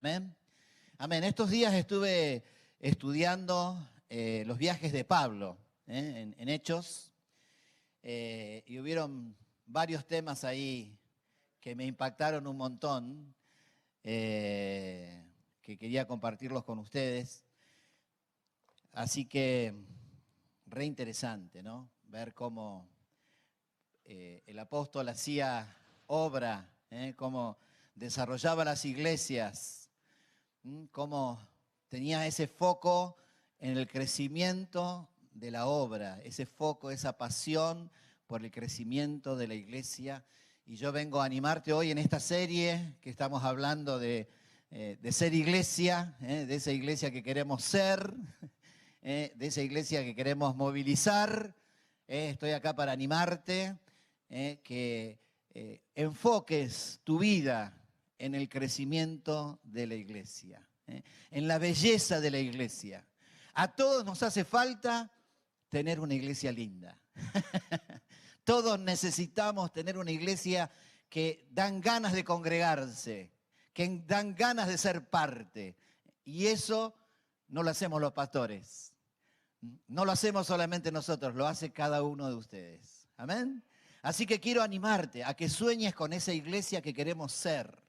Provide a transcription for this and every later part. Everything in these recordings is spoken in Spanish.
Amén. Amén. Estos días estuve estudiando los viajes de Pablo en Hechos y hubieron varios temas ahí que me impactaron un montón, que quería compartirlos con ustedes. Así que re interesante, ¿no? Ver cómo el apóstol hacía obra, cómo desarrollaba las iglesias, cómo tenía ese foco en el crecimiento de la obra, ese foco, esa pasión por el crecimiento de la iglesia. Y yo vengo a animarte hoy en esta serie que estamos hablando de ser iglesia, de esa iglesia que queremos ser, de esa iglesia que queremos movilizar. Estoy acá para animarte, que enfoques tu vida en el crecimiento de la iglesia, en la belleza de la iglesia. A todos nos hace falta tener una iglesia linda. Todos necesitamos tener una iglesia que dan ganas de congregarse, que dan ganas de ser parte. Y eso no lo hacemos los pastores. No lo hacemos solamente nosotros, lo hace cada uno de ustedes. Amén. Así que quiero animarte a que sueñes con esa iglesia que queremos ser.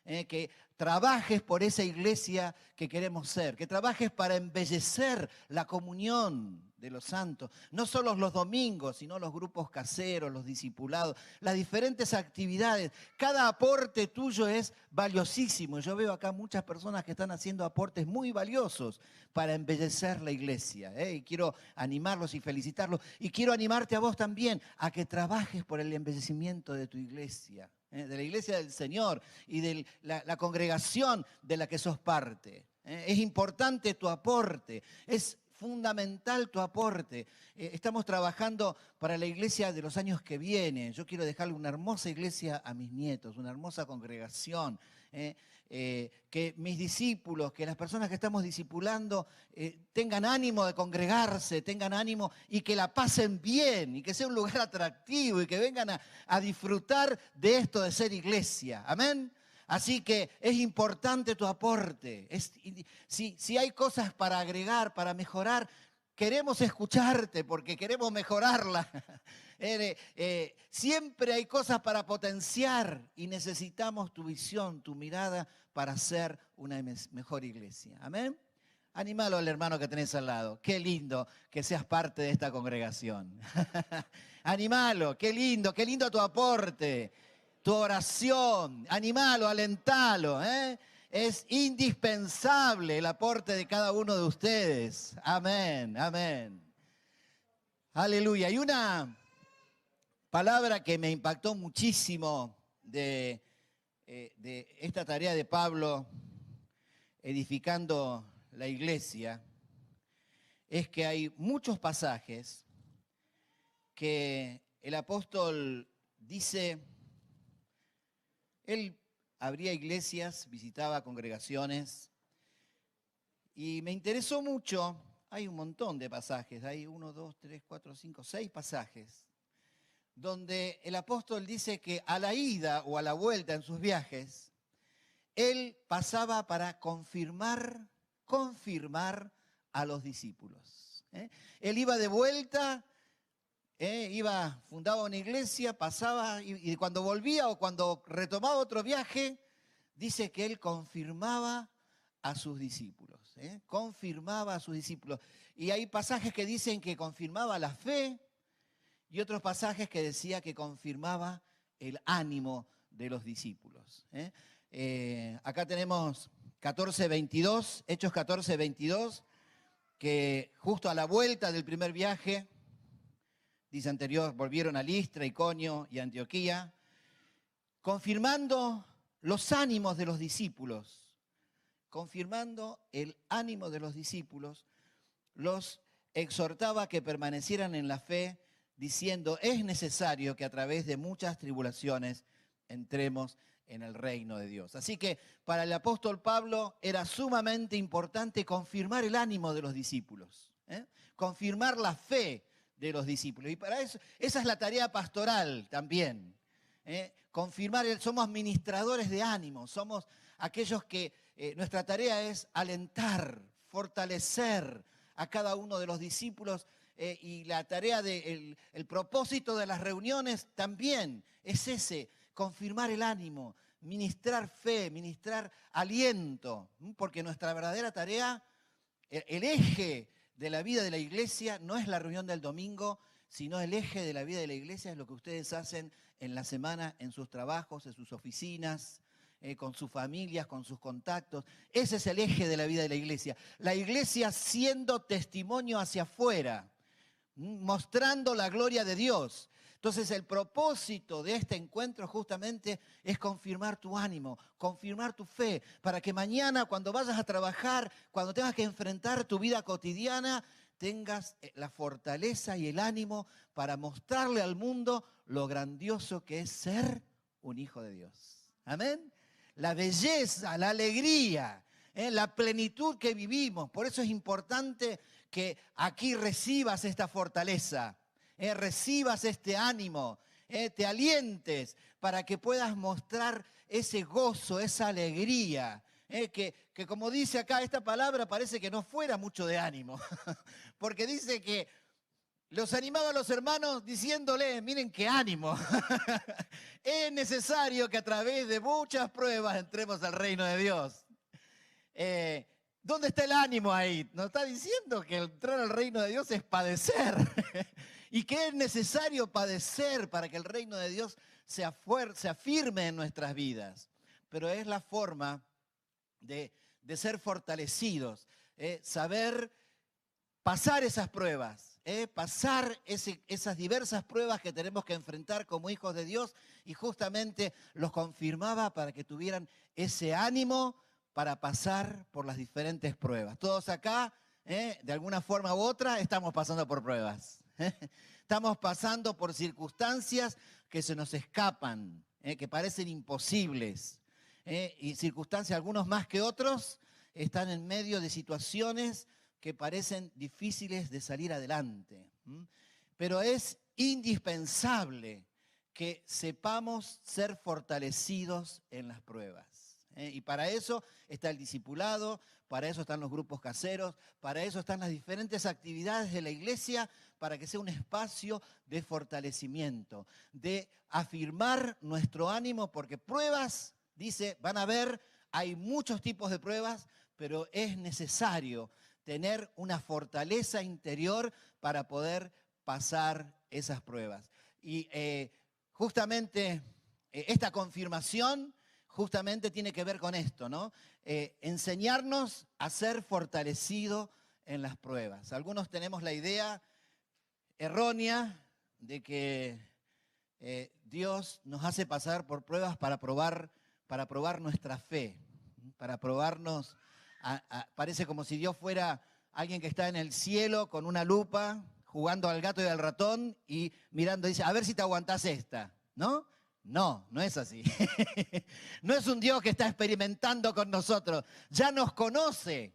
Que trabajes por esa iglesia que queremos ser, que trabajes para embellecer la comunión de los santos, no solo los domingos, sino los grupos caseros, los discipulados, las diferentes actividades. Cada aporte tuyo es valiosísimo. Yo veo acá muchas personas que están haciendo aportes muy valiosos para embellecer la iglesia, y quiero animarlos y felicitarlos, y quiero animarte a vos también a que trabajes por el embellecimiento de tu iglesia, de la iglesia del Señor y de la congregación de la que sos parte. Es importante tu aporte, es fundamental tu aporte. Estamos trabajando para la iglesia de los años que vienen. Yo quiero dejarle una hermosa iglesia a mis nietos, una hermosa congregación. Que mis discípulos, que las personas que estamos discipulando tengan ánimo de congregarse, tengan ánimo y que la pasen bien y que sea un lugar atractivo y que vengan a disfrutar de esto de ser iglesia. Amén. Así que es importante tu aporte. Si hay cosas para agregar, para mejorar, queremos escucharte porque queremos mejorarla. Siempre hay cosas para potenciar y necesitamos tu visión, tu mirada para ser una mejor iglesia. Amén. Anímalo al hermano que tenés al lado. Qué lindo que seas parte de esta congregación. Anímalo, qué lindo tu aporte, tu oración. Anímalo, alentalo. Es indispensable el aporte de cada uno de ustedes. Amén, amén. Aleluya. Hay una palabra que me impactó muchísimo de esta tarea de Pablo edificando la iglesia, es que hay muchos pasajes que el apóstol dice, él abría iglesias, visitaba congregaciones, y me interesó mucho, hay un montón de pasajes, hay 1, 2, 3, 4, 5, 6 pasajes, donde el apóstol dice que a la ida o a la vuelta en sus viajes, él pasaba para confirmar a los discípulos. Él iba de vuelta, fundaba una iglesia, pasaba y cuando volvía o cuando retomaba otro viaje, dice que él confirmaba a sus discípulos. Confirmaba a sus discípulos. Y hay pasajes que dicen que confirmaba la fe y otros pasajes que decía que confirmaba el ánimo de los discípulos. Acá tenemos 14:22, Hechos 14:22, que justo a la vuelta del primer viaje, dice anterior, volvieron a Listra, Iconio y Antioquía, confirmando los ánimos de los discípulos, confirmando el ánimo de los discípulos, los exhortaba a que permanecieran en la fe, diciendo, es necesario que a través de muchas tribulaciones entremos en el reino de Dios. Así que para el apóstol Pablo era sumamente importante confirmar el ánimo de los discípulos, confirmar la fe de los discípulos. Y para eso, esa es la tarea pastoral también. Confirmar, somos administradores de ánimo, somos aquellos que nuestra tarea es alentar, fortalecer a cada uno de los discípulos y la tarea el propósito de las reuniones también es ese, confirmar el ánimo, ministrar fe, ministrar aliento, porque nuestra verdadera tarea, el eje de la vida de la iglesia no es la reunión del domingo, sino el eje de la vida de la iglesia es lo que ustedes hacen en la semana, en sus trabajos, en sus oficinas, con sus familias, con sus contactos. Ese es el eje de la vida de la iglesia. La iglesia siendo testimonio hacia afuera, mostrando la gloria de Dios. Entonces el propósito de este encuentro justamente es confirmar tu ánimo, confirmar tu fe, para que mañana cuando vayas a trabajar, cuando tengas que enfrentar tu vida cotidiana, tengas la fortaleza y el ánimo para mostrarle al mundo lo grandioso que es ser un hijo de Dios. Amén. La belleza, la alegría, la plenitud que vivimos. Por eso es importante que aquí recibas esta fortaleza, recibas este ánimo, te alientes para que puedas mostrar ese gozo, esa alegría. Que como dice acá, esta palabra parece que no fuera mucho de ánimo, porque dice que los animaba a los hermanos diciéndole, miren qué ánimo. Es necesario que a través de muchas pruebas entremos al reino de Dios. ¿Dónde está el ánimo ahí? Nos está diciendo que entrar al reino de Dios es padecer. Y que es necesario padecer para que el reino de Dios se afirme en nuestras vidas. Pero es la forma de ser fortalecidos, saber pasar esas pruebas, pasar esas diversas pruebas que tenemos que enfrentar como hijos de Dios, y justamente los confirmaba para que tuvieran ese ánimo para pasar por las diferentes pruebas. Todos acá, de alguna forma u otra, estamos pasando por pruebas. Estamos pasando por circunstancias que se nos escapan, que parecen imposibles. Y circunstancias, algunos más que otros, están en medio de situaciones que parecen difíciles de salir adelante. Pero es indispensable que sepamos ser fortalecidos en las pruebas. Y para eso está el discipulado, para eso están los grupos caseros, para eso están las diferentes actividades de la iglesia, para que sea un espacio de fortalecimiento, de afirmar nuestro ánimo, porque pruebas, dice, van a haber, hay muchos tipos de pruebas, pero es necesario tener una fortaleza interior para poder pasar esas pruebas. Y justamente esta confirmación justamente tiene que ver con esto, ¿no? Enseñarnos a ser fortalecidos en las pruebas. Algunos tenemos la idea errónea de que Dios nos hace pasar por pruebas para probar nuestra fe, para probarnos. Parece como si Dios fuera alguien que está en el cielo con una lupa, jugando al gato y al ratón y mirando, dice, a ver si te aguantás esta, ¿no? No, no es así. No es un Dios que está experimentando con nosotros. Ya nos conoce.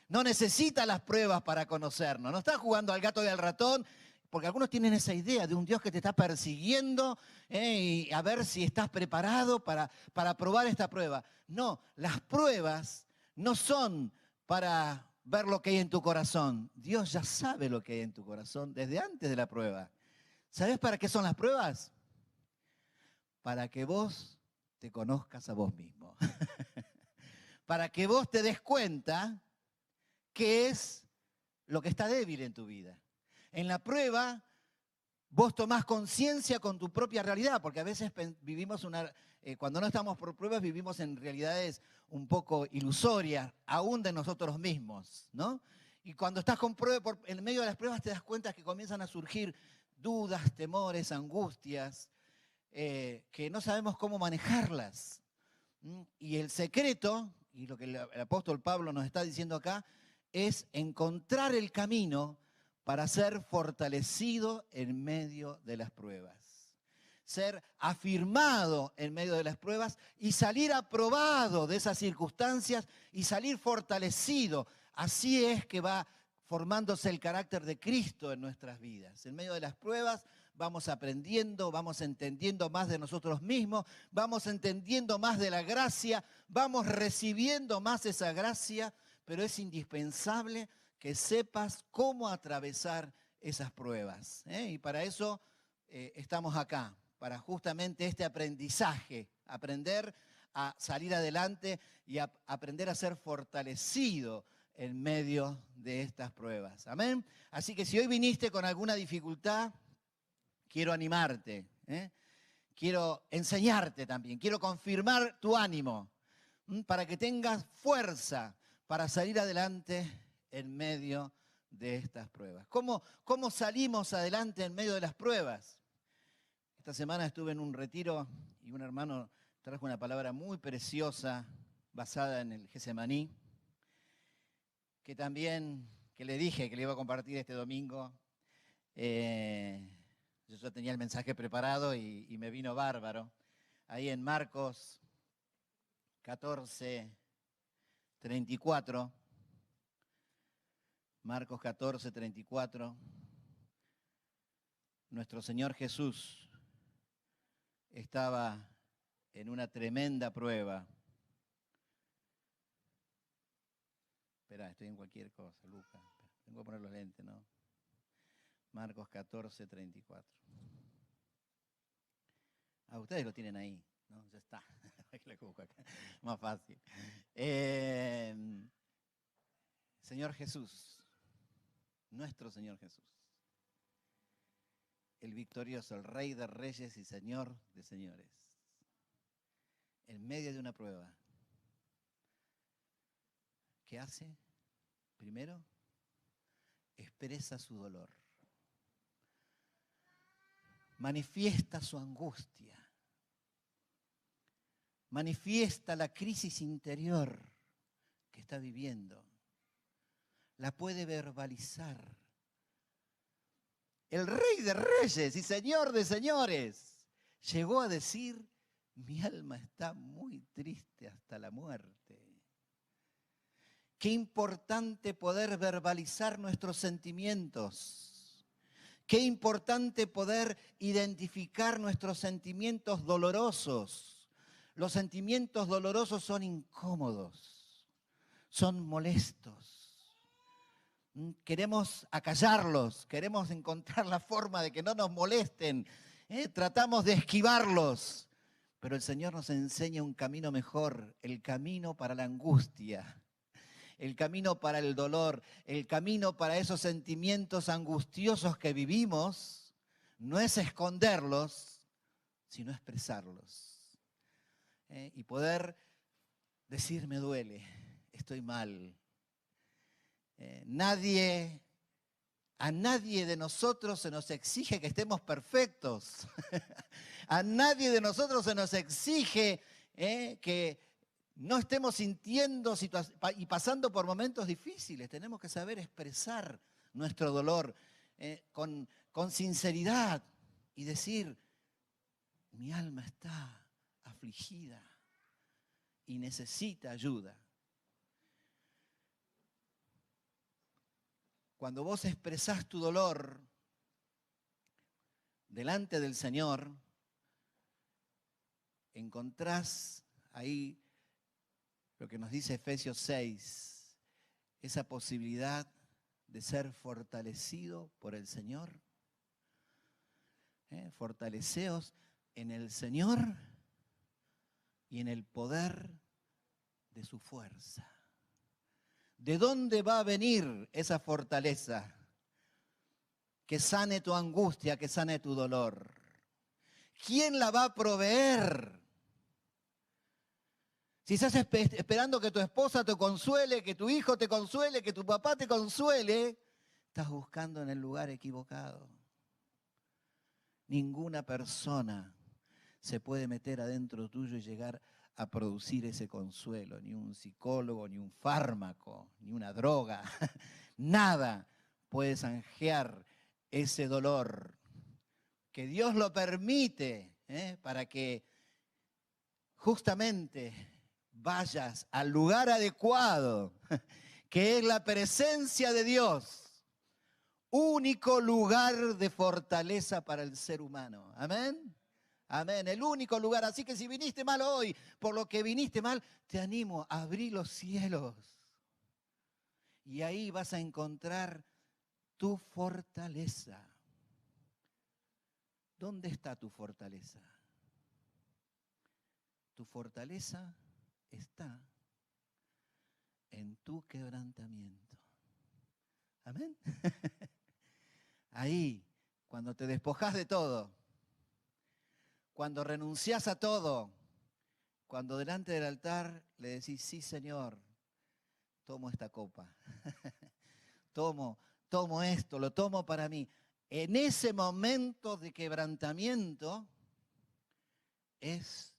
No necesita las pruebas para conocernos. No está jugando al gato y al ratón, porque algunos tienen esa idea de un Dios que te está persiguiendo y a ver si estás preparado para probar esta prueba. No, las pruebas no son para ver lo que hay en tu corazón. Dios ya sabe lo que hay en tu corazón desde antes de la prueba. ¿Sabes para qué son las pruebas? Para que vos te conozcas a vos mismo. Para que vos te des cuenta qué es lo que está débil en tu vida. En la prueba, vos tomás conciencia con tu propia realidad, porque a veces vivimos cuando no estamos por pruebas, vivimos en realidades un poco ilusorias, aún de nosotros mismos, ¿no? Y cuando estás en medio de las pruebas te das cuenta que comienzan a surgir dudas, temores, angustias, que no sabemos cómo manejarlas. Y el secreto, y lo que el apóstol Pablo nos está diciendo acá, es encontrar el camino para ser fortalecido en medio de las pruebas. Ser afirmado en medio de las pruebas y salir aprobado de esas circunstancias y salir fortalecido. Así es que va formándose el carácter de Cristo en nuestras vidas. En medio de las pruebas vamos aprendiendo, vamos entendiendo más de nosotros mismos, vamos entendiendo más de la gracia, vamos recibiendo más esa gracia, pero es indispensable que sepas cómo atravesar esas pruebas. Y para eso estamos acá, para justamente este aprendizaje, aprender a salir adelante y a aprender a ser fortalecido en medio de estas pruebas. Amén. Así que si hoy viniste con alguna dificultad, quiero animarte, quiero enseñarte también, quiero confirmar tu ánimo para que tengas fuerza para salir adelante en medio de estas pruebas. ¿Cómo salimos adelante en medio de las pruebas? Esta semana estuve en un retiro y un hermano trajo una palabra muy preciosa basada en el Getsemaní, que le dije que le iba a compartir este domingo. Yo ya tenía el mensaje preparado y me vino bárbaro. Ahí en Marcos 14, 34. Marcos 14, 34. Nuestro Señor Jesús estaba en una tremenda prueba. Esperá, estoy en cualquier cosa, Lucas. Tengo que poner los lentes, ¿no? Marcos 14, 34. Ah, ustedes lo tienen ahí, ¿no? Ya está. Más fácil. Señor Jesús, nuestro Señor Jesús, el victorioso, el Rey de Reyes y Señor de Señores, en medio de una prueba, ¿qué hace? Primero, expresa su dolor, manifiesta su angustia, manifiesta la crisis interior que está viviendo, la puede verbalizar. El Rey de Reyes y Señor de Señores llegó a decir: mi alma está muy triste hasta la muerte. Qué importante poder verbalizar nuestros sentimientos. Qué importante poder identificar nuestros sentimientos dolorosos. Los sentimientos dolorosos son incómodos, son molestos. Queremos acallarlos, queremos encontrar la forma de que no nos molesten. Tratamos de esquivarlos, pero el Señor nos enseña un camino mejor, el camino para la angustia, el camino para el dolor, el camino para esos sentimientos angustiosos que vivimos. No es esconderlos, sino expresarlos. Y poder decir: me duele, estoy mal. A nadie de nosotros se nos exige que estemos perfectos. A nadie de nosotros se nos exige que no estemos sintiendo y pasando por momentos difíciles. Tenemos que saber expresar nuestro dolor con sinceridad y decir: mi alma está afligida y necesita ayuda. Cuando vos expresás tu dolor delante del Señor, encontrás ahí lo que nos dice Efesios 6, esa posibilidad de ser fortalecido por el Señor. Fortaleceos en el Señor y en el poder de su fuerza. ¿De dónde va a venir esa fortaleza que sane tu angustia, que sane tu dolor? ¿Quién la va a proveer? Si estás esperando que tu esposa te consuele, que tu hijo te consuele, que tu papá te consuele, estás buscando en el lugar equivocado. Ninguna persona se puede meter adentro tuyo y llegar a producir ese consuelo, ni un psicólogo, ni un fármaco, ni una droga. Nada puede zanjear ese dolor. Que Dios lo permite para que justamente vayas al lugar adecuado, que es la presencia de Dios. único lugar de fortaleza para el ser humano. Amén. Amén, el único lugar. Así que si viniste mal hoy, por lo que viniste mal, te animo a abrir los cielos. Y ahí vas a encontrar tu fortaleza. ¿Dónde está tu fortaleza? Tu fortaleza está en tu quebrantamiento. Amén. Ahí, cuando te despojas de todo, cuando renuncias a todo, cuando delante del altar le decís, sí, Señor, tomo esta copa, tomo esto, lo tomo para mí. En ese momento de quebrantamiento es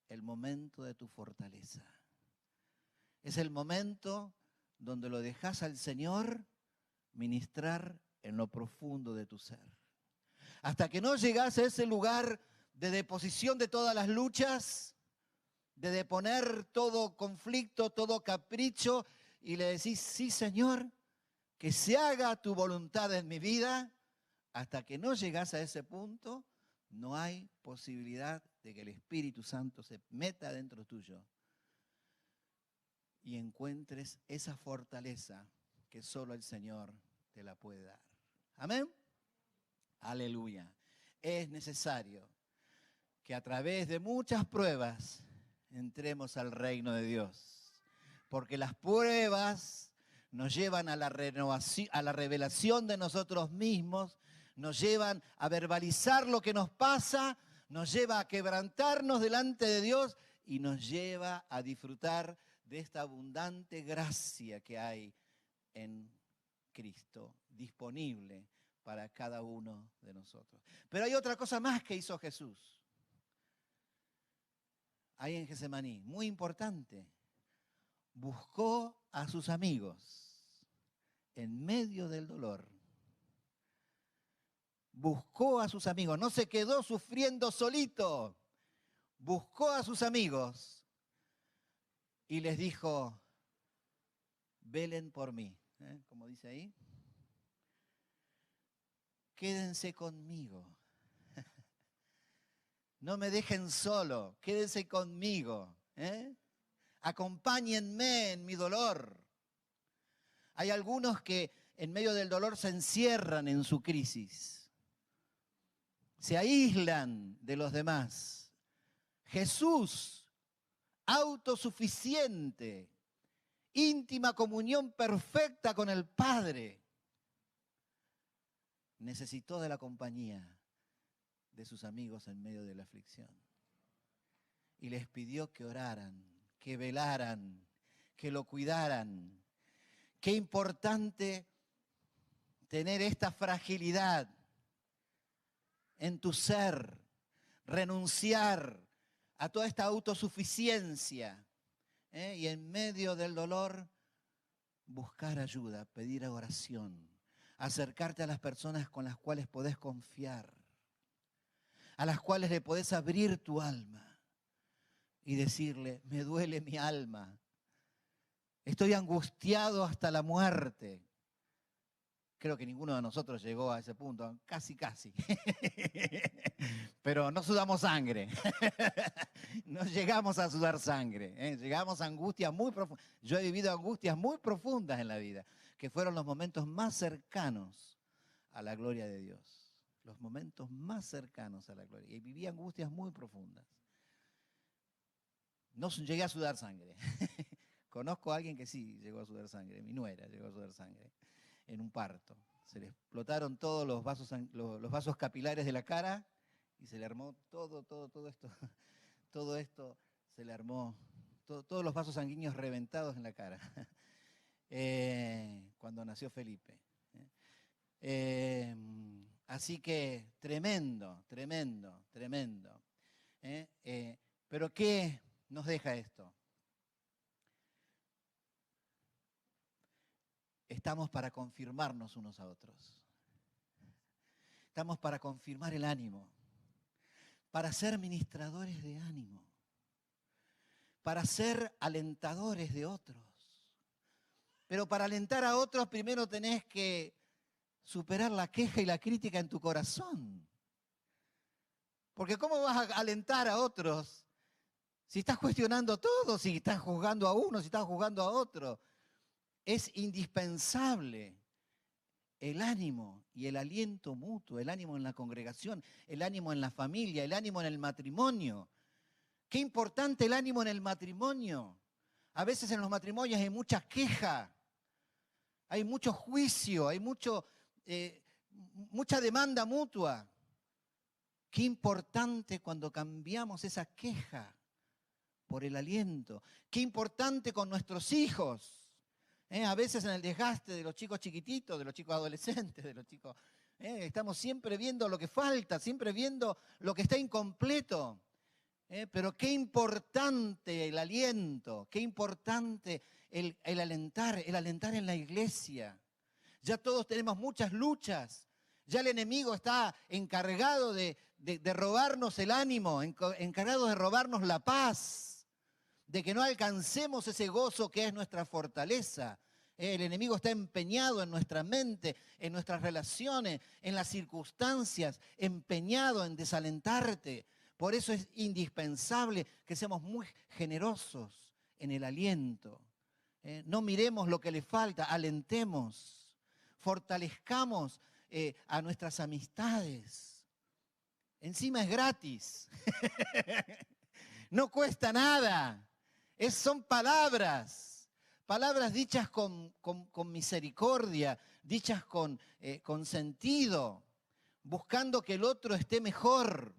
el momento de tu fortaleza. Es el momento donde lo dejas al Señor ministrar en lo profundo de tu ser. Hasta que no llegas a ese lugar de deposición de todas las luchas, de deponer todo conflicto, todo capricho, y le decís, sí, Señor, que se haga tu voluntad en mi vida. Hasta que no llegas a ese punto, no hay posibilidad de que el Espíritu Santo se meta dentro tuyo y encuentres esa fortaleza que solo el Señor te la puede dar. Amén. Aleluya. Es necesario que a través de muchas pruebas entremos al reino de Dios. Porque las pruebas nos llevan a la renovación, a la revelación de nosotros mismos, nos llevan a verbalizar lo que nos pasa, nos lleva a quebrantarnos delante de Dios y nos lleva a disfrutar de esta abundante gracia que hay en Cristo, disponible para cada uno de nosotros. Pero hay otra cosa más que hizo Jesús ahí en Getsemaní, muy importante. Buscó a sus amigos en medio del dolor. Buscó a sus amigos, no se quedó sufriendo solito. Buscó a sus amigos y les dijo, velen por mí, como dice ahí. Quédense conmigo. No me dejen solo, quédense conmigo. Acompáñenme en mi dolor. Hay algunos que en medio del dolor se encierran en su crisis. Se aíslan de los demás. Jesús, autosuficiente, íntima comunión perfecta con el Padre, necesitó de la compañía de sus amigos en medio de la aflicción. Y les pidió que oraran, que velaran, que lo cuidaran. Qué importante tener esta fragilidad en tu ser, renunciar a toda esta autosuficiencia y en medio del dolor buscar ayuda, pedir oración, acercarte a las personas con las cuales podés confiar, a las cuales le podés abrir tu alma y decirle, me duele mi alma, estoy angustiado hasta la muerte. Creo que ninguno de nosotros llegó a ese punto, casi. Pero no sudamos sangre. No llegamos a sudar sangre. Llegamos a angustias muy profundas. Yo he vivido angustias muy profundas en la vida, que fueron los momentos más cercanos a la gloria de Dios. Los momentos más cercanos a la gloria. Y viví angustias muy profundas. No llegué a sudar sangre. Conozco a alguien que sí llegó a sudar sangre. Mi nuera llegó a sudar sangre en un parto. Se le explotaron todos los vasos capilares de la cara y se le armó todo esto. Todo esto se le armó, todos los vasos sanguíneos reventados en la cara. Cuando nació Felipe. Así que tremendo. Pero ¿qué nos deja esto? Estamos para confirmarnos unos a otros. Estamos para confirmar el ánimo, para ser ministradores de ánimo, para ser alentadores de otros. Pero para alentar a otros primero tenés que superar la queja y la crítica en tu corazón. Porque ¿cómo vas a alentar a otros si estás cuestionando todo, si estás juzgando a uno, si estás juzgando a otro? Es indispensable el ánimo y el aliento mutuo, el ánimo en la congregación, el ánimo en la familia, el ánimo en el matrimonio. Qué importante el ánimo en el matrimonio. A veces en los matrimonios hay mucha queja, hay mucho juicio, hay mucha demanda mutua. Qué importante cuando cambiamos esa queja por el aliento. Qué importante con nuestros hijos. A veces en el desgaste de los chicos chiquititos, de los chicos adolescentes, de los chicos... estamos siempre viendo lo que falta, siempre viendo lo que está incompleto. Pero qué importante el aliento, qué importante el alentar en la iglesia. Ya todos tenemos muchas luchas. Ya el enemigo está encargado de robarnos el ánimo, encargado de robarnos la paz, de que no alcancemos ese gozo que es nuestra fortaleza. El enemigo está empeñado en nuestra mente, en nuestras relaciones, en las circunstancias, empeñado en desalentarte. Por eso es indispensable que seamos muy generosos en el aliento. No miremos lo que le falta, alentemos, fortalezcamos a nuestras amistades. Encima es gratis. No cuesta nada. Son palabras dichas con misericordia, dichas con sentido, buscando que el otro esté mejor,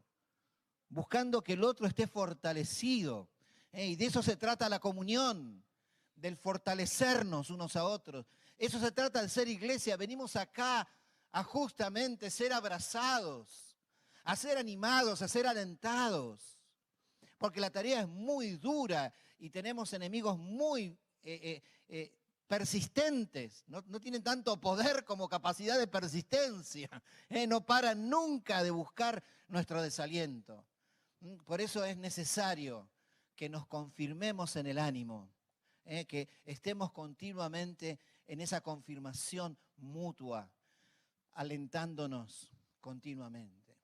buscando que el otro esté fortalecido. Y de eso se trata la comunión, del fortalecernos unos a otros. Eso se trata de ser iglesia. Venimos acá a justamente ser abrazados, a ser animados, a ser alentados. Porque la tarea es muy dura y tenemos enemigos muy persistentes. No tienen tanto poder como capacidad de persistencia. No paran nunca de buscar nuestro desaliento. Por eso es necesario que nos confirmemos en el ánimo, que estemos continuamente en esa confirmación mutua, alentándonos continuamente.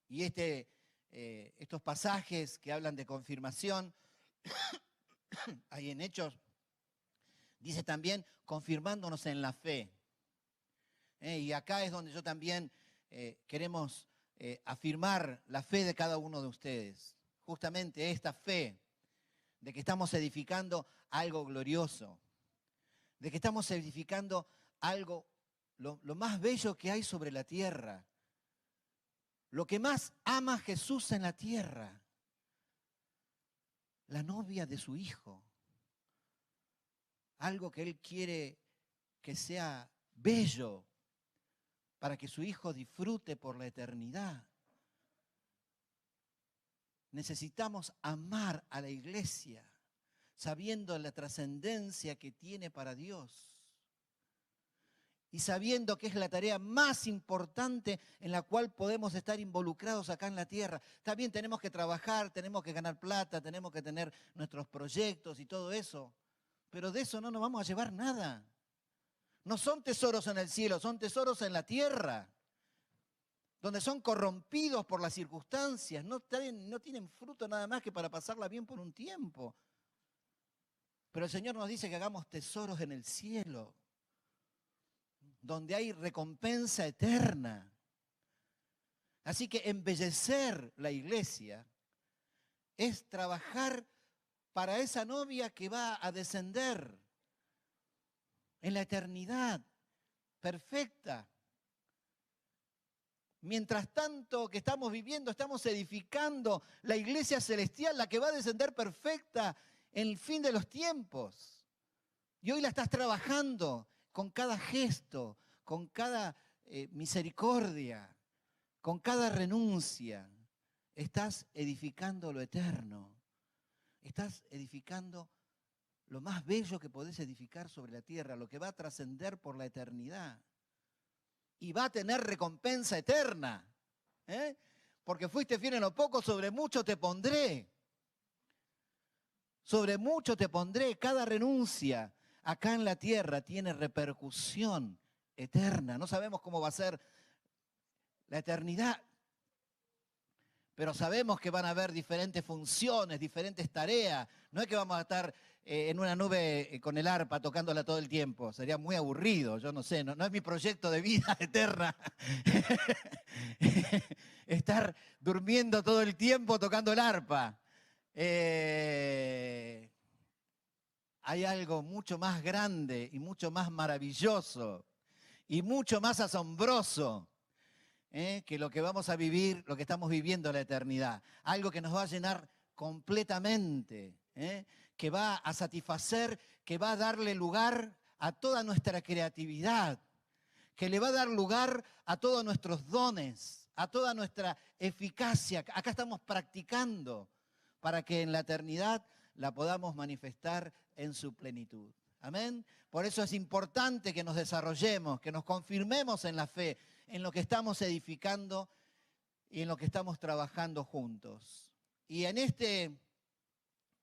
Y estos pasajes que hablan de confirmación, ahí en Hechos, dice también confirmándonos en la fe. Y acá es donde yo también queremos afirmar la fe de cada uno de ustedes. Justamente esta fe de que estamos edificando algo glorioso, de que estamos edificando algo, lo más bello que hay sobre la tierra, lo que más ama Jesús en la tierra, la novia de su Hijo. Algo que Él quiere que sea bello para que su Hijo disfrute por la eternidad. Necesitamos amar a la iglesia, sabiendo la trascendencia que tiene para Dios. Y sabiendo que es la tarea más importante en la cual podemos estar involucrados acá en la tierra. También tenemos que trabajar, tenemos que ganar plata, tenemos que tener nuestros proyectos y todo eso. Pero de eso no nos vamos a llevar nada. No son tesoros en el cielo, son tesoros en la tierra, donde son corrompidos por las circunstancias, no tienen fruto nada más que para pasarla bien por un tiempo. Pero el Señor nos dice que hagamos tesoros en el cielo, donde hay recompensa eterna. Así que embellecer la iglesia es trabajar para esa novia que va a descender en la eternidad perfecta. Mientras tanto que estamos viviendo, estamos edificando la iglesia celestial, la que va a descender perfecta en el fin de los tiempos. Y hoy la estás trabajando con cada gesto, con cada misericordia, con cada renuncia. Estás edificando lo eterno. Estás edificando lo más bello que podés edificar sobre la tierra, lo que va a trascender por la eternidad. Y va a tener recompensa eterna. Porque fuiste fiel en lo poco, sobre mucho te pondré. Sobre mucho te pondré. Cada renuncia acá en la tierra tiene repercusión eterna. No sabemos cómo va a ser la eternidad, pero sabemos que van a haber diferentes funciones, diferentes tareas. No es que vamos a estar en una nube con el arpa tocándola todo el tiempo. Sería muy aburrido, yo no sé, no es mi proyecto de vida eterna. Estar durmiendo todo el tiempo tocando el arpa. Hay algo mucho más grande y mucho más maravilloso y mucho más asombroso que lo que vamos a vivir, lo que estamos viviendo en la eternidad. Algo que nos va a llenar completamente, que va a satisfacer, que va a darle lugar a toda nuestra creatividad, que le va a dar lugar a todos nuestros dones, a toda nuestra eficacia. Acá estamos practicando para que en la eternidad la podamos manifestar en su plenitud. Amén. Por eso es importante que nos desarrollemos, que nos confirmemos en la fe, en lo que estamos edificando y en lo que estamos trabajando juntos. Y en este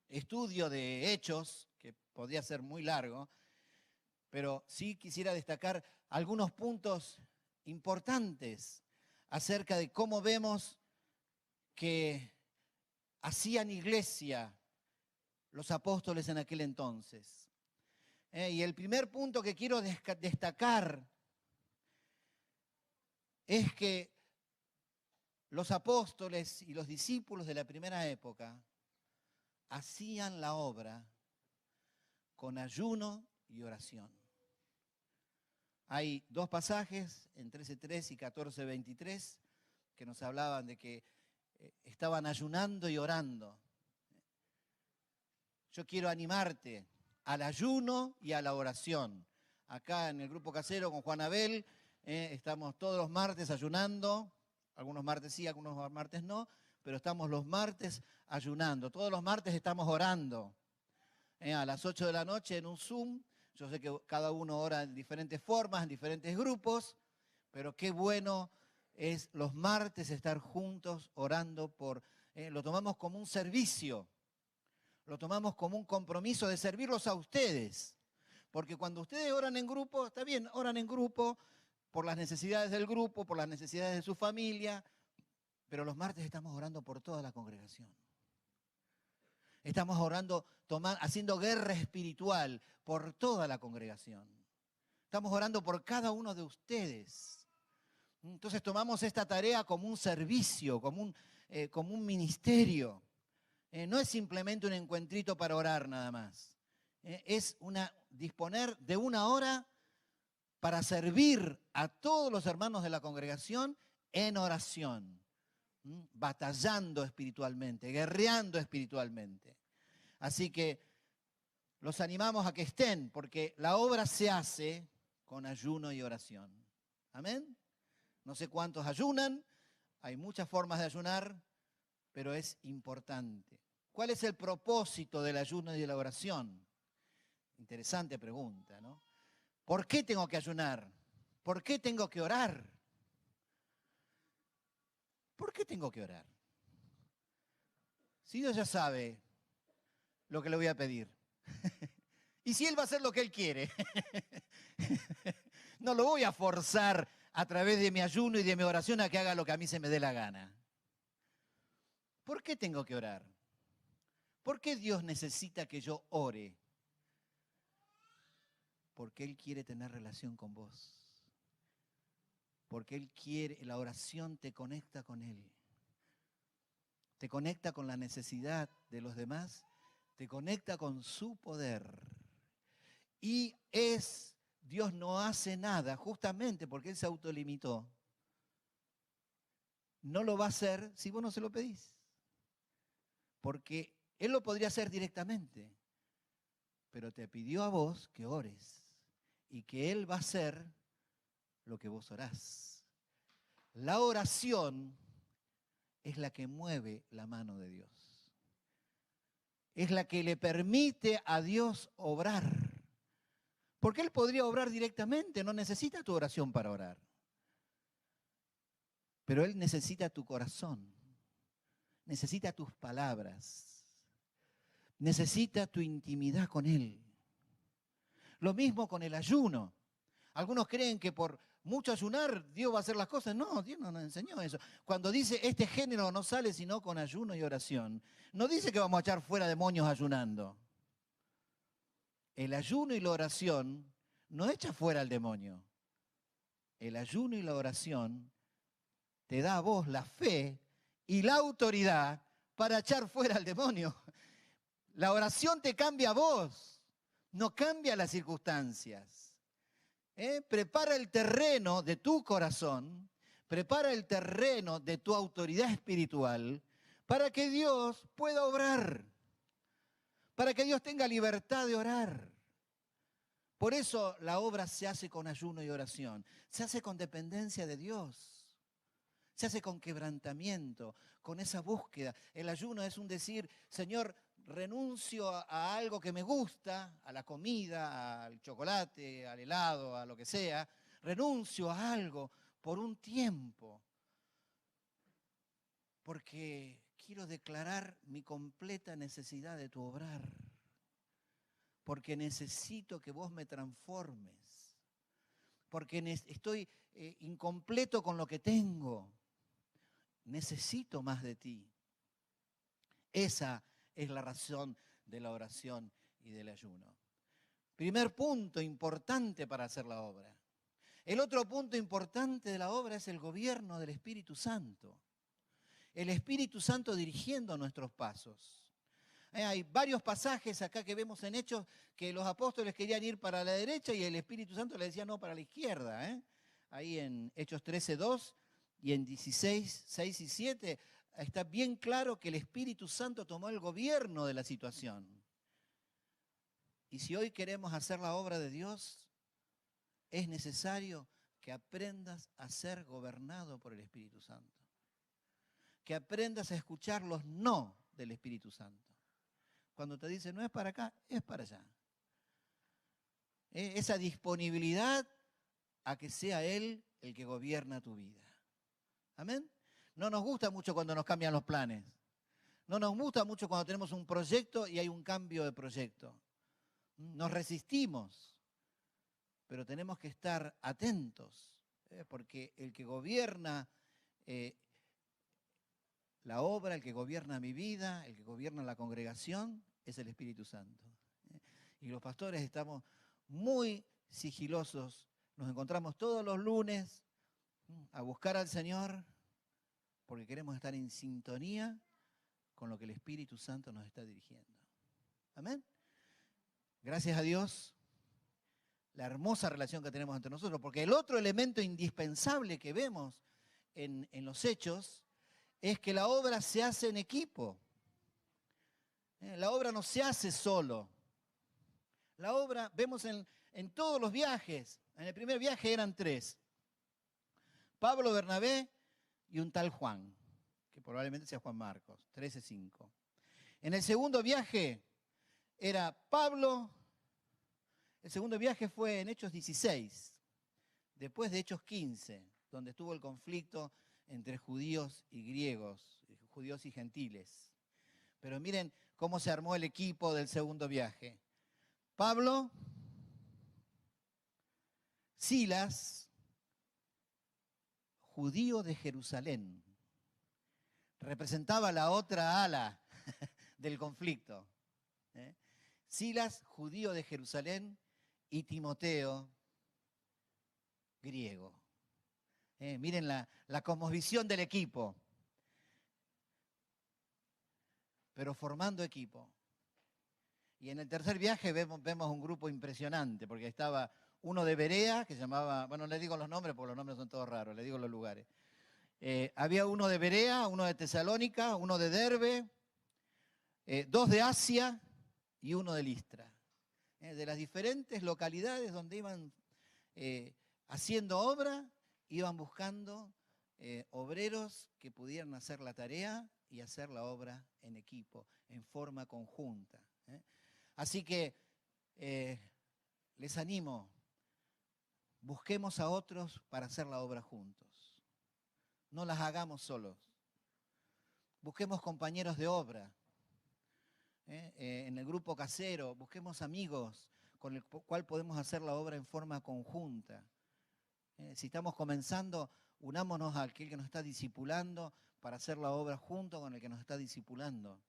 estudio de Hechos, que podría ser muy largo, pero sí quisiera destacar algunos puntos importantes acerca de cómo vemos que hacían iglesia los apóstoles en aquel entonces. Y el primer punto que quiero destacar es que los apóstoles y los discípulos de la primera época hacían la obra con ayuno y oración. Hay dos pasajes, en 13:3 y 14:23, que nos hablaban de que estaban ayunando y orando. Yo quiero animarte al ayuno y a la oración. Acá en el Grupo Casero con Juan Abel estamos todos los martes ayunando, algunos martes sí, algunos martes no, pero estamos los martes ayunando. Todos los martes estamos orando. A las 8 de la noche en un Zoom. Yo sé que cada uno ora en diferentes formas, en diferentes grupos, pero qué bueno es los martes estar juntos orando lo tomamos como un servicio, lo tomamos como un compromiso de servirlos a ustedes. Porque cuando ustedes oran en grupo, está bien, oran en grupo por las necesidades del grupo, por las necesidades de su familia, pero los martes estamos orando por toda la congregación. Estamos orando, haciendo guerra espiritual por toda la congregación. Estamos orando por cada uno de ustedes. Entonces tomamos esta tarea como un servicio, como un ministerio. No es simplemente un encuentrito para orar nada más. Es disponer de una hora para servir a todos los hermanos de la congregación en oración, batallando espiritualmente, guerreando espiritualmente. Así que los animamos a que estén, porque la obra se hace con ayuno y oración. ¿Amén? No sé cuántos ayunan, hay muchas formas de ayunar, pero es importante. ¿Cuál es el propósito del ayuno y de la oración? Interesante pregunta, ¿no? ¿Por qué tengo que ayunar? ¿Por qué tengo que orar? ¿Por qué tengo que orar? Si Dios ya sabe lo que le voy a pedir. Y si Él va a hacer lo que Él quiere. No lo voy a forzar a través de mi ayuno y de mi oración a que haga lo que a mí se me dé la gana. ¿Por qué tengo que orar? ¿Por qué Dios necesita que yo ore? Porque Él quiere tener relación con vos. Porque Él quiere, la oración te conecta con Él. Te conecta con la necesidad de los demás, te conecta con su poder. Y Dios no hace nada, justamente porque Él se autolimitó. No lo va a hacer si vos no se lo pedís. Porque Él lo podría hacer directamente, pero te pidió a vos que ores y que Él va a hacer lo que vos orás. La oración es la que mueve la mano de Dios. Es la que le permite a Dios obrar. Porque Él podría obrar directamente, no necesita tu oración para orar. Pero Él necesita tu corazón, necesita tus palabras, necesita tu intimidad con Él. Lo mismo con el ayuno. Algunos creen que por mucho ayunar Dios va a hacer las cosas. No, Dios no nos enseñó eso. Cuando dice este género no sale sino con ayuno y oración, no dice que vamos a echar fuera demonios ayunando. El ayuno y la oración no echa fuera al demonio. El ayuno y la oración te da a vos la fe y la autoridad para echar fuera al demonio. La oración te cambia a vos, no cambia las circunstancias. Prepara el terreno de tu corazón, prepara el terreno de tu autoridad espiritual para que Dios pueda obrar, para que Dios tenga libertad de orar. Por eso la obra se hace con ayuno y oración, se hace con dependencia de Dios, se hace con quebrantamiento, con esa búsqueda. El ayuno es un decir, Señor, renuncio a algo que me gusta, a la comida, al chocolate, al helado, a lo que sea, renuncio a algo por un tiempo, porque quiero declarar mi completa necesidad de tu obrar, porque necesito que vos me transformes, porque estoy incompleto con lo que tengo, necesito más de ti. Esa es la razón de la oración y del ayuno. Primer punto importante para hacer la obra. El otro punto importante de la obra es el gobierno del Espíritu Santo. El Espíritu Santo dirigiendo nuestros pasos. Hay varios pasajes acá que vemos en Hechos que los apóstoles querían ir para la derecha y el Espíritu Santo les decía no, para la izquierda. Ahí en Hechos 13:2 y en 16, 6 y 7 está bien claro que el Espíritu Santo tomó el gobierno de la situación. Y si hoy queremos hacer la obra de Dios, es necesario que aprendas a ser gobernado por el Espíritu Santo. Que aprendas a escuchar los no del Espíritu Santo. Cuando te dice no es para acá, es para allá. Esa disponibilidad a que sea Él el que gobierna tu vida. ¿Amén? No nos gusta mucho cuando nos cambian los planes. No nos gusta mucho cuando tenemos un proyecto y hay un cambio de proyecto. Nos resistimos, pero tenemos que estar atentos, porque el que gobierna la obra, el que gobierna mi vida, el que gobierna la congregación, es el Espíritu Santo. Y los pastores estamos muy sigilosos, nos encontramos todos los lunes a buscar al Señor, porque queremos estar en sintonía con lo que el Espíritu Santo nos está dirigiendo. Amén. Gracias a Dios, la hermosa relación que tenemos entre nosotros, porque el otro elemento indispensable que vemos en los Hechos es que la obra se hace en equipo. La obra no se hace solo. La obra, vemos en todos los viajes. En el primer viaje eran 3. Pablo, Bernabé y un tal Juan, que probablemente sea Juan Marcos, 13:5. En el segundo viaje era Pablo, el segundo viaje fue en Hechos 16, después de Hechos 15, donde estuvo el conflicto entre judíos y griegos, judíos y gentiles. Pero miren cómo se armó el equipo del segundo viaje. Pablo, Silas, judío de Jerusalén, representaba la otra ala del conflicto. Silas, judío de Jerusalén, y Timoteo, griego. Miren la cosmovisión del equipo, pero formando equipo. Y en el tercer viaje vemos un grupo impresionante, porque estaba uno de Berea, que se llamaba, bueno, le digo los nombres porque los nombres son todos raros, le digo los lugares. Había uno de Berea, uno de Tesalónica, uno de Derbe, 2 de Asia y uno de Listra. De las diferentes localidades donde iban haciendo obra, iban buscando obreros que pudieran hacer la tarea y hacer la obra en equipo, en forma conjunta. Así que les animo, busquemos a otros para hacer la obra juntos. No las hagamos solos. Busquemos compañeros de obra. En el grupo casero, busquemos amigos con el cual podemos hacer la obra en forma conjunta. Si estamos comenzando, unámonos a aquel que nos está discipulando para hacer la obra junto con el que nos está discipulando.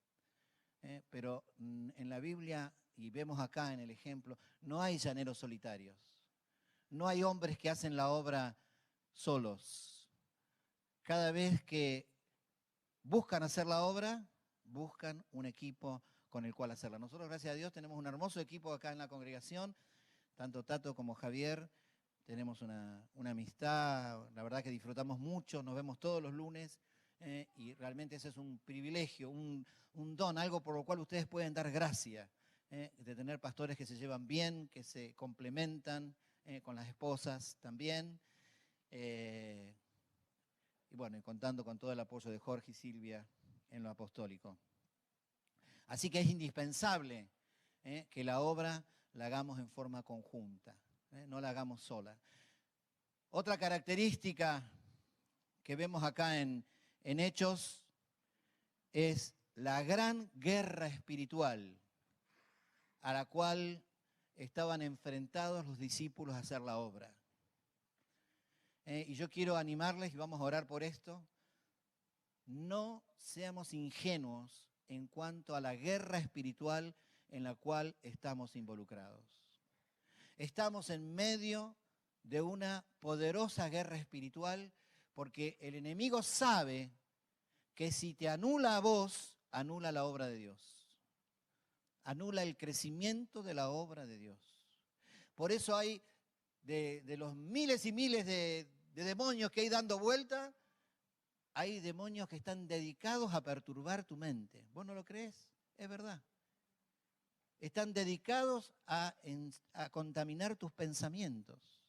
Pero en la Biblia, y vemos acá en el ejemplo, no hay llaneros solitarios. No hay hombres que hacen la obra solos. Cada vez que buscan hacer la obra, buscan un equipo con el cual hacerla. Nosotros, gracias a Dios, tenemos un hermoso equipo acá en la congregación, tanto Tato como Javier. Tenemos una amistad, la verdad que disfrutamos mucho, nos vemos todos los lunes y realmente ese es un privilegio, un don, algo por lo cual ustedes pueden dar gracia, de tener pastores que se llevan bien, que se complementan con las esposas también. Y bueno, y contando con todo el apoyo de Jorge y Silvia en lo apostólico. Así que es indispensable que la obra la hagamos en forma conjunta, no la hagamos sola. Otra característica que vemos acá en Hechos es la gran guerra espiritual a la cual estaban enfrentados los discípulos a hacer la obra. Y yo quiero animarles, y vamos a orar por esto, no seamos ingenuos en cuanto a la guerra espiritual en la cual estamos involucrados. Estamos en medio de una poderosa guerra espiritual porque el enemigo sabe que si te anula a vos, anula la obra de Dios. Anula el crecimiento de la obra de Dios. Por eso hay de los miles y miles de demonios que hay dando vuelta, hay demonios que están dedicados a perturbar tu mente. ¿Vos no lo crees? Es verdad. Están dedicados a contaminar tus pensamientos,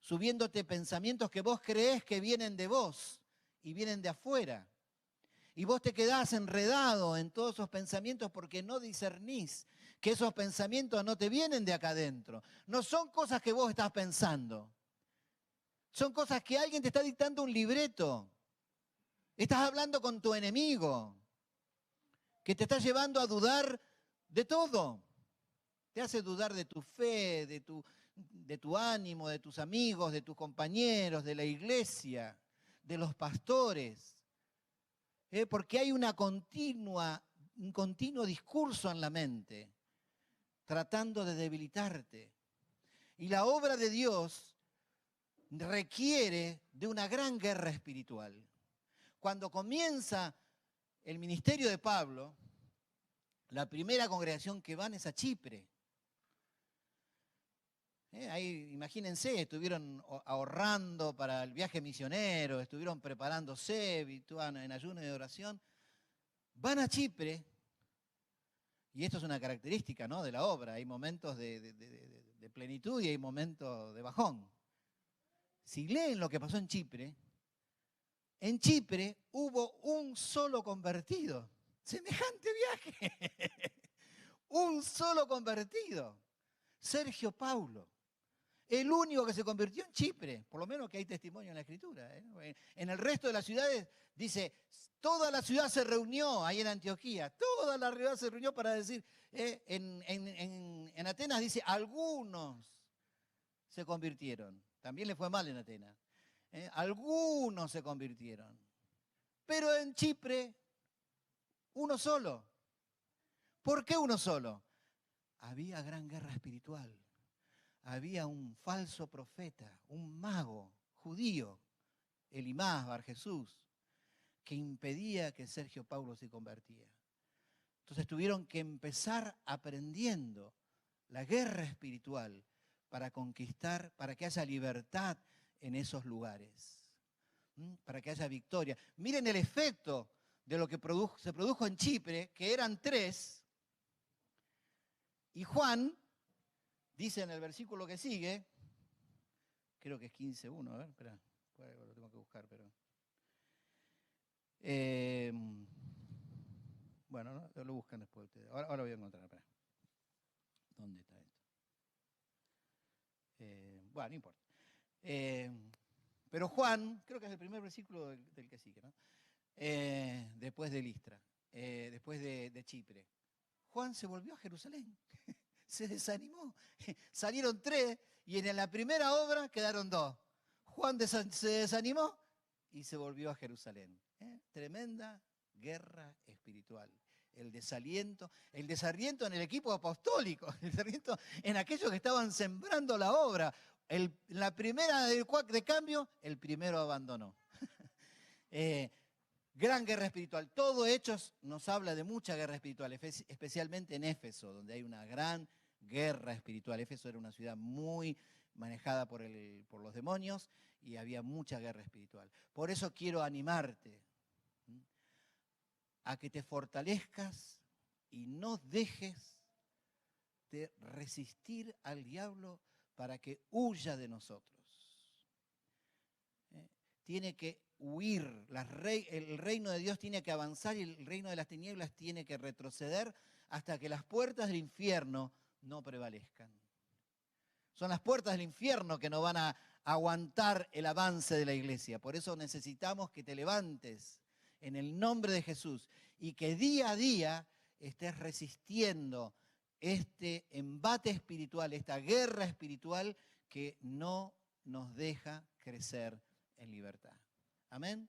subiéndote pensamientos que vos creés que vienen de vos y vienen de afuera. Y vos te quedás enredado en todos esos pensamientos porque no discernís que esos pensamientos no te vienen de acá adentro. No son cosas que vos estás pensando. Son cosas que alguien te está dictando un libreto. Estás hablando con tu enemigo, que te está llevando a dudar de todo. Te hace dudar de tu fe, de tu ánimo, de tus amigos, de tus compañeros, de la iglesia, de los pastores. Porque hay un continuo discurso en la mente, tratando de debilitarte. Y la obra de Dios requiere de una gran guerra espiritual. Cuando comienza el ministerio de Pablo, la primera congregación que van es a Chipre. Ahí, imagínense, estuvieron ahorrando para el viaje misionero, estuvieron preparándose, en ayuno y de oración. Van a Chipre, y esto es una característica, ¿no?, de la obra. Hay momentos de plenitud y hay momentos de bajón. Si leen lo que pasó en Chipre hubo un solo convertido. Semejante viaje. Un solo convertido. Sergio Paulo. El único que se convirtió en Chipre, por lo menos que hay testimonio en la Escritura. En el resto de las ciudades dice, toda la ciudad se reunió ahí en Antioquía, toda la ciudad se reunió para decir, en Atenas dice, algunos se convirtieron. También le fue mal en Atenas. Algunos se convirtieron. Pero en Chipre, uno solo. ¿Por qué uno solo? Había gran guerra espiritual. Había un falso profeta, un mago judío, Elimás, Bar Jesús, que impedía que Sergio Paulo se convirtiera. Entonces tuvieron que empezar aprendiendo la guerra espiritual para conquistar, para que haya libertad en esos lugares, para que haya victoria. Miren el efecto de lo que se produjo en Chipre, que eran 3, y Juan dice en el versículo que sigue, creo que es 15:1, a ver, espera, lo tengo que buscar, pero... bueno, no, lo buscan después ustedes. Ahora lo voy a encontrar, espera. ¿Dónde está esto? Bueno, no importa. Pero Juan, creo que es el primer versículo del que sigue, ¿no? Después de Listra, después de Chipre. Juan se volvió a Jerusalén. se desanimó. Salieron 3 y en la primera obra quedaron 2. Juan se desanimó y se volvió a Jerusalén. Tremenda guerra espiritual. El desaliento en el equipo apostólico, el desaliento en aquellos que estaban sembrando la obra. La primera de cambio, el primero abandonó. Gran guerra espiritual. Todo Hechos nos habla de mucha guerra espiritual, especialmente en Éfeso, donde hay una gran guerra espiritual. Éfeso era una ciudad muy manejada por los demonios y había mucha guerra espiritual. Por eso quiero animarte a que te fortalezcas y no dejes de resistir al diablo para que huya de nosotros. Tiene que huir, el reino de Dios tiene que avanzar y el reino de las tinieblas tiene que retroceder hasta que las puertas del infierno no prevalezcan. Son las puertas del infierno que no van a aguantar el avance de la iglesia. Por eso necesitamos que te levantes en el nombre de Jesús y que día a día estés resistiendo este embate espiritual, esta guerra espiritual que no nos deja crecer en libertad. Amén.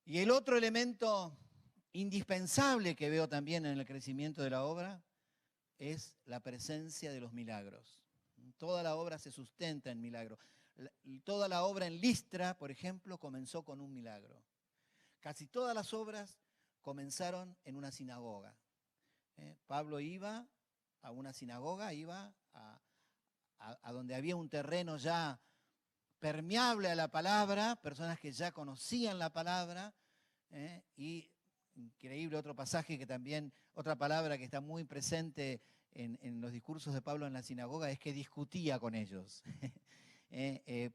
Y el otro elemento indispensable que veo también en el crecimiento de la obra es la presencia de los milagros. Toda la obra se sustenta en milagros. Toda la obra en Listra, por ejemplo, comenzó con un milagro. Casi todas las obras comenzaron en una sinagoga. Pablo iba a una sinagoga, iba a donde había un terreno ya permeable a la palabra, personas que ya conocían la palabra, y increíble otro pasaje que también, otra palabra que está muy presente en los discursos de Pablo en la sinagoga es que discutía con ellos,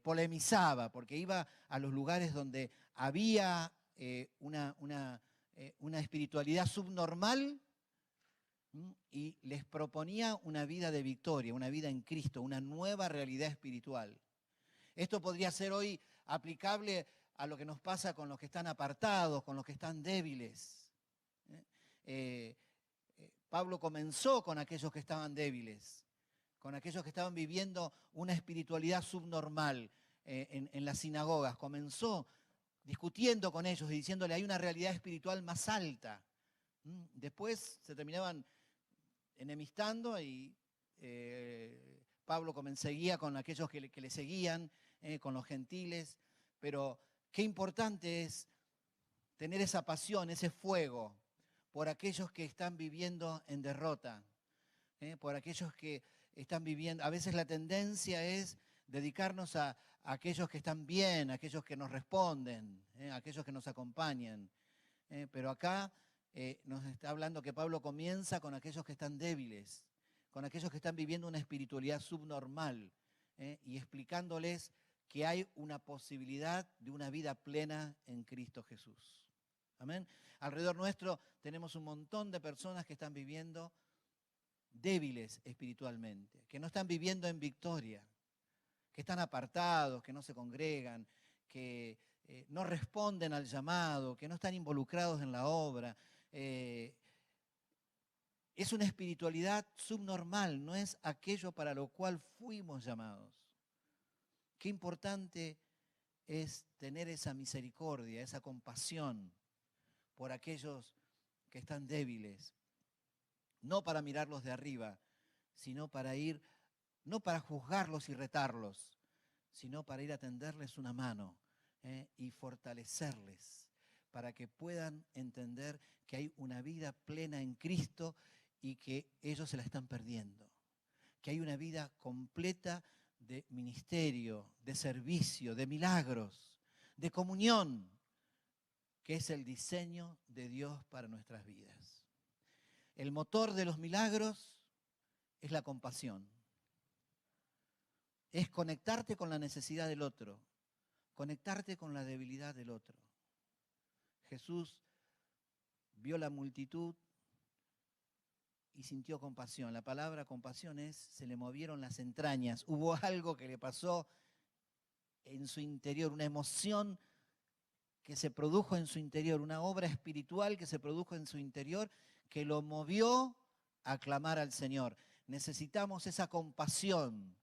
polemizaba, porque iba a los lugares donde había una espiritualidad subnormal y les proponía una vida de victoria, una vida en Cristo, una nueva realidad espiritual. Esto podría ser hoy aplicable a lo que nos pasa con los que están apartados, con los que están débiles. Pablo comenzó con aquellos que estaban débiles, con aquellos que estaban viviendo una espiritualidad subnormal en las sinagogas. Comenzó discutiendo con ellos y diciéndole hay una realidad espiritual más alta. Después se terminaban enemistando y Pablo seguía con aquellos que le seguían, con los gentiles, pero qué importante es tener esa pasión, ese fuego por aquellos que están viviendo en derrota, por aquellos que están viviendo. A veces la tendencia es dedicarnos a aquellos que están bien, a aquellos que nos responden, a aquellos que nos acompañan. Pero acá nos está hablando que Pablo comienza con aquellos que están débiles, con aquellos que están viviendo una espiritualidad subnormal, y explicándoles que hay una posibilidad de una vida plena en Cristo Jesús. Amén. Alrededor nuestro tenemos un montón de personas que están viviendo débiles espiritualmente, que no están viviendo en victoria, que están apartados, que no se congregan, que no responden al llamado, que no están involucrados en la obra. Es una espiritualidad subnormal, no es aquello para lo cual fuimos llamados. Qué importante es tener esa misericordia, esa compasión por aquellos que están débiles, no para mirarlos de arriba, sino para ir, no para juzgarlos y retarlos, sino para ir a tenderles una mano y fortalecerles, para que puedan entender que hay una vida plena en Cristo y que ellos se la están perdiendo, que hay una vida completa de ministerio, de servicio, de milagros, de comunión, que es el diseño de Dios para nuestras vidas. El motor de los milagros es la compasión. Es conectarte con la necesidad del otro, conectarte con la debilidad del otro. Jesús vio la multitud y sintió compasión. La palabra compasión es, se le movieron las entrañas. Hubo algo que le pasó en su interior, una emoción que se produjo en su interior, una obra espiritual que se produjo en su interior, que lo movió a clamar al Señor. necesitamos esa compasión,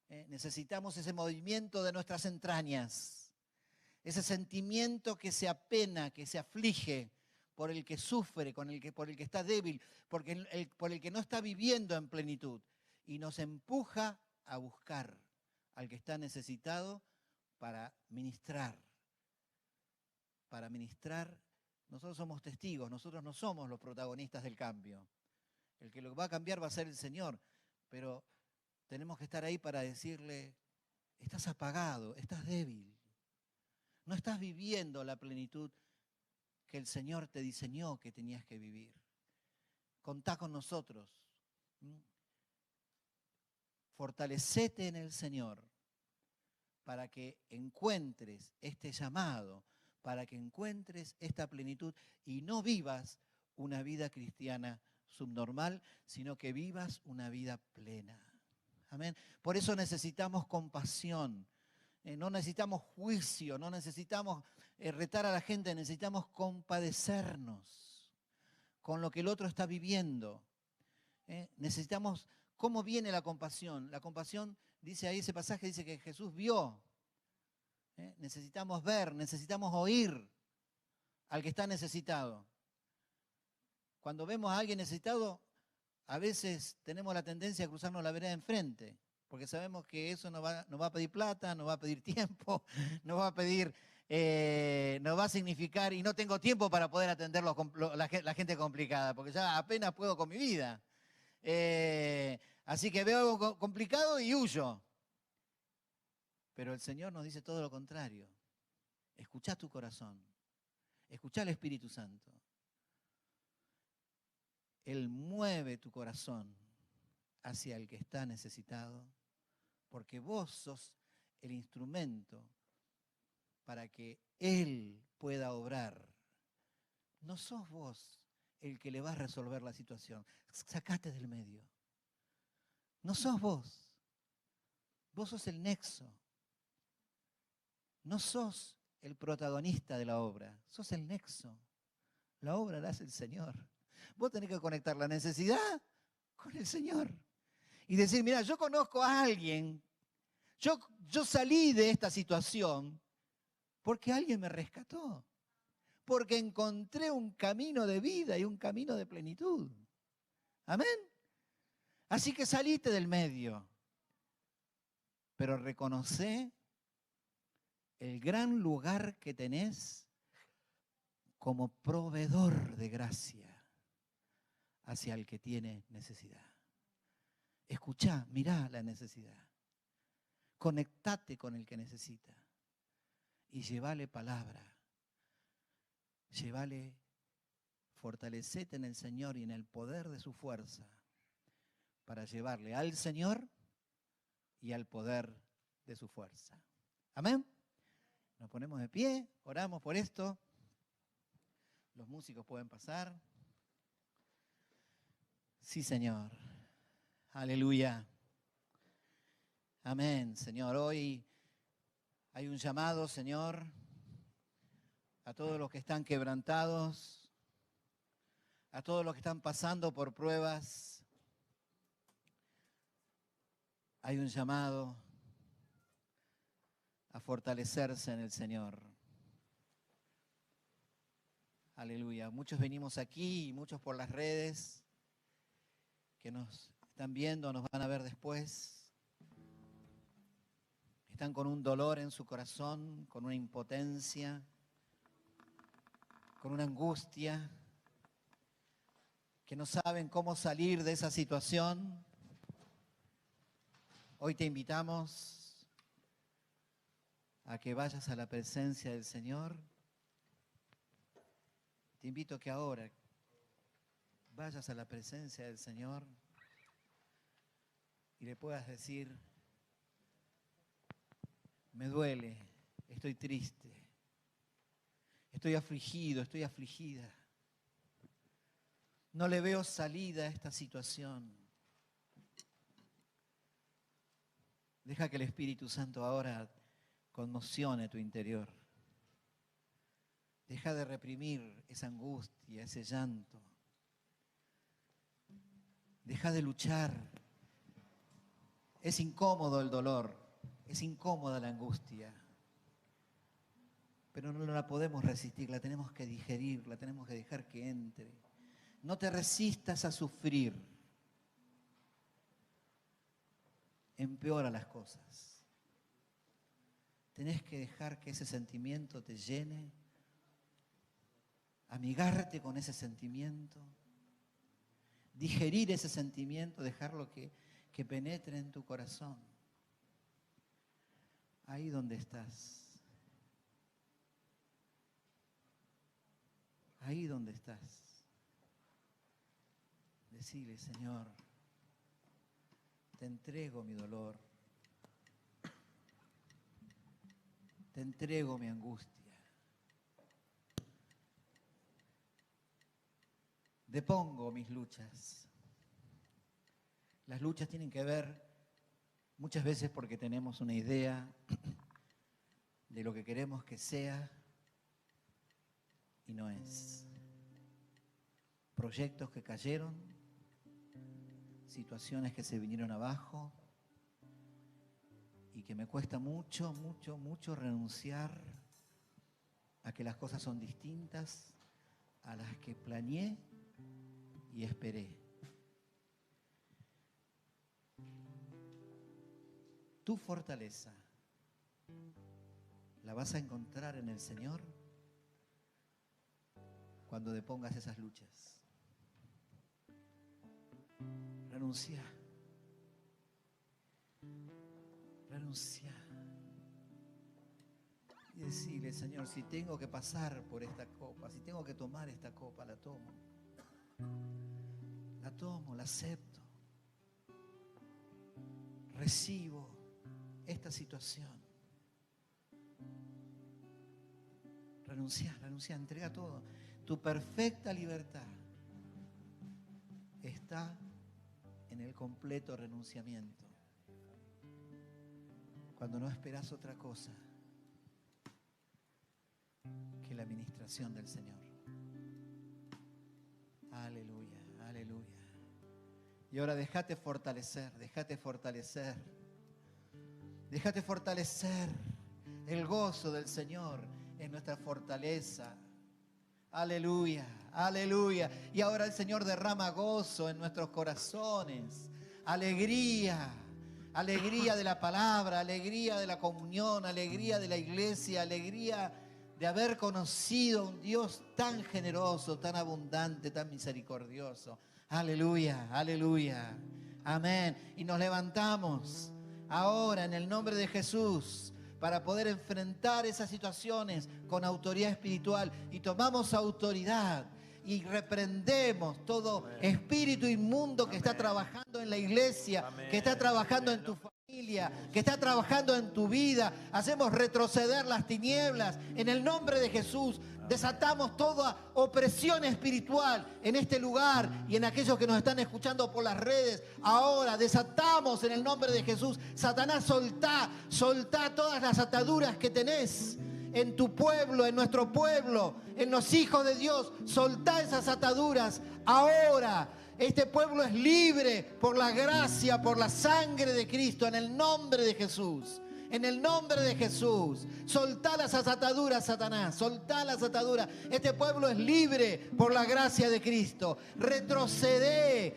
necesitamos ese movimiento de nuestras entrañas, ese sentimiento que se apena, que se aflige por el que sufre, por el que está débil, por el que no está viviendo en plenitud, y nos empuja a buscar al que está necesitado para ministrar. Para ministrar, nosotros somos testigos, nosotros no somos los protagonistas del cambio. El que lo va a cambiar va a ser el Señor, pero tenemos que estar ahí para decirle, estás apagado, estás débil, no estás viviendo la plenitud que el Señor te diseñó que tenías que vivir. Contá con nosotros. Fortalecete en el Señor para que encuentres este llamado, para que encuentres esta plenitud y no vivas una vida cristiana subnormal, sino que vivas una vida plena. Amén. Por eso necesitamos compasión, no necesitamos juicio, no necesitamos retar a la gente, necesitamos compadecernos con lo que el otro está viviendo. Necesitamos, ¿cómo viene la compasión? La compasión, dice ahí ese pasaje, dice que Jesús vio. Necesitamos ver, necesitamos oír al que está necesitado. Cuando vemos a alguien necesitado, a veces tenemos la tendencia a cruzarnos la vereda enfrente, porque sabemos que eso nos va a pedir plata, nos va a pedir tiempo, nos va a significar, y no tengo tiempo para poder atender la gente complicada, porque ya apenas puedo con mi vida. Así que veo algo complicado y huyo. Pero el Señor nos dice todo lo contrario. Escuchá tu corazón, escuchá al Espíritu Santo. Él mueve tu corazón hacia el que está necesitado, porque vos sos el instrumento para que Él pueda obrar. No sos vos el que le va a resolver la situación. Sacate del medio. No sos vos. Vos sos el nexo. No sos el protagonista de la obra. Sos el nexo. La obra la hace el Señor. Vos tenés que conectar la necesidad con el Señor. Y decir, mira, yo conozco a alguien. Yo salí de esta situación porque alguien me rescató. Porque encontré un camino de vida y un camino de plenitud. Amén. Así que saliste del medio. Pero reconoce el gran lugar que tenés como proveedor de gracia hacia el que tiene necesidad. Escuchá, mirá la necesidad. Conectate con el que necesita. Y llevale palabra. Llevale, fortalecete en el Señor y en el poder de su fuerza para llevarle al Señor y al poder de su fuerza. Amén. Nos ponemos de pie, oramos por esto. Los músicos pueden pasar. Sí, Señor. Aleluya. Amén, Señor. Hoy hay un llamado, Señor, a todos los que están quebrantados, a todos los que están pasando por pruebas. Hay un llamado a fortalecerse en el Señor. Aleluya. Muchos venimos aquí y muchos por las redes que nos están viendo, nos van a ver después. Están con un dolor en su corazón, con una impotencia, con una angustia, que no saben cómo salir de esa situación. Hoy te invitamos a que vayas a la presencia del Señor. Te invito a que ahora vayas a la presencia del Señor y le puedas decir, me duele, estoy triste, estoy afligido, estoy afligida. No le veo salida a esta situación. Deja que el Espíritu Santo ahora conmocione tu interior. Deja de reprimir esa angustia, ese llanto. Deja de luchar. Es incómodo el dolor, es incómoda la angustia. Pero no la podemos resistir, la tenemos que digerir, la tenemos que dejar que entre. No te resistas a sufrir. Empeora las cosas. Tenés que dejar que ese sentimiento te llene, amigarte con ese sentimiento, digerir ese sentimiento, dejarlo que penetre en tu corazón. Ahí donde estás. Ahí donde estás. Decile, Señor, te entrego mi dolor. Te entrego mi angustia. Depongo mis luchas. Las luchas tienen que ver muchas veces porque tenemos una idea de lo que queremos que sea y no es. Proyectos que cayeron, situaciones que se vinieron abajo y que me cuesta mucho, mucho, mucho renunciar a que las cosas son distintas a las que planeé y esperé. Tu fortaleza la vas a encontrar en el Señor cuando depongas esas luchas. Renuncia. Renuncia. Y decirle, Señor, si tengo que pasar por esta copa, si tengo que tomar esta copa, la tomo. La tomo, la acepto. Recibo esta situación. Renuncia, entrega todo. Tu perfecta libertad está en el completo renunciamiento. Cuando no esperas otra cosa que la administración del Señor. Aleluya, aleluya. Y ahora déjate fortalecer, déjate fortalecer. Déjate fortalecer. El gozo del Señor es nuestra fortaleza. Aleluya, aleluya. Y ahora el Señor derrama gozo en nuestros corazones. Alegría, alegría de la palabra, alegría de la comunión, alegría de la iglesia, alegría de haber conocido a un Dios tan generoso, tan abundante, tan misericordioso. Aleluya, aleluya. Amén. Y nos levantamos ahora en el nombre de Jesús para poder enfrentar esas situaciones con autoridad espiritual. Y tomamos autoridad y reprendemos todo espíritu inmundo que está trabajando en la iglesia, que está trabajando en tu familia, que está trabajando en tu vida. Hacemos retroceder las tinieblas en el nombre de Jesús. Desatamos toda opresión espiritual en este lugar y en aquellos que nos están escuchando por las redes. Ahora desatamos en el nombre de Jesús. Satanás, soltá todas las ataduras que tenés en tu pueblo, en nuestro pueblo, en los hijos de Dios. Soltá esas ataduras ahora. Este pueblo es libre por la gracia, por la sangre de Cristo, en el nombre de Jesús. En el nombre de Jesús. Soltá las ataduras, Satanás. Soltá las ataduras. Este pueblo es libre por la gracia de Cristo. Retrocedé.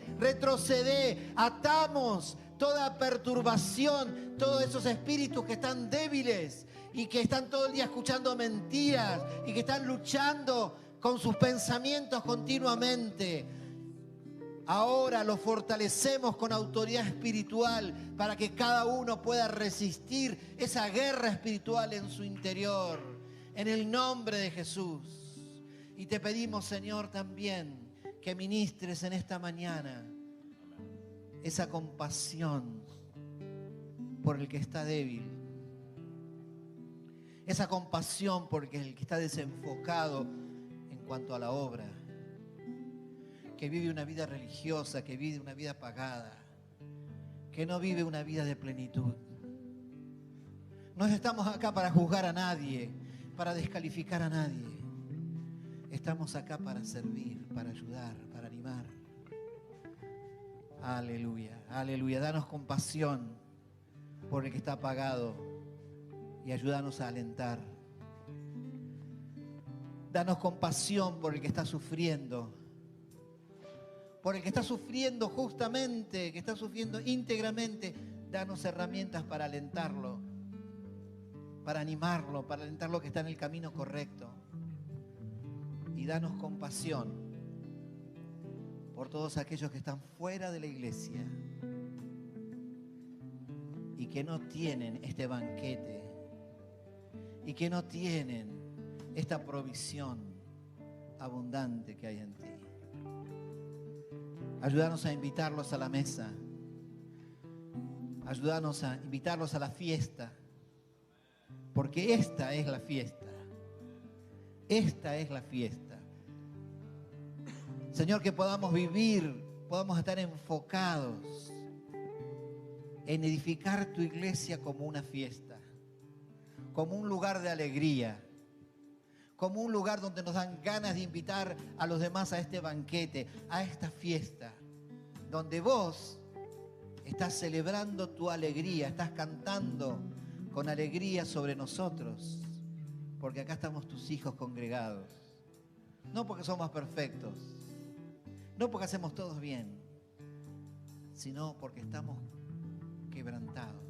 Atamos toda perturbación, todos esos espíritus que están débiles y que están todo el día escuchando mentiras y que están luchando con sus pensamientos continuamente. Ahora lo fortalecemos con autoridad espiritual para que cada uno pueda resistir esa guerra espiritual en su interior. En el nombre de Jesús. Y te pedimos, Señor, también que ministres en esta mañana esa compasión por el que está débil. Esa compasión por el que está desenfocado en cuanto a la obra. Que vive una vida religiosa, que vive una vida apagada, que no vive una vida de plenitud. No estamos acá para juzgar a nadie, para descalificar a nadie. Estamos acá para servir, para ayudar, para animar. Aleluya, aleluya. Danos compasión por el que está apagado y ayúdanos a alentar. Danos compasión por el que está sufriendo. Por el que está sufriendo justamente, que está sufriendo íntegramente. Danos herramientas para alentarlo, para animarlo, para alentarlo que está en el camino correcto. Y danos compasión por todos aquellos que están fuera de la iglesia y que no tienen este banquete y que no tienen esta provisión abundante que hay en ti. Ayúdanos a invitarlos a la mesa. Ayúdanos a invitarlos a la fiesta. Porque esta es la fiesta. Esta es la fiesta. Señor, que podamos vivir, podamos estar enfocados en edificar tu iglesia como una fiesta, como un lugar de alegría, como un lugar donde nos dan ganas de invitar a los demás a este banquete, a esta fiesta, donde vos estás celebrando tu alegría, estás cantando con alegría sobre nosotros, porque acá estamos tus hijos congregados, no porque somos perfectos, no porque hacemos todos bien, sino porque estamos quebrantados.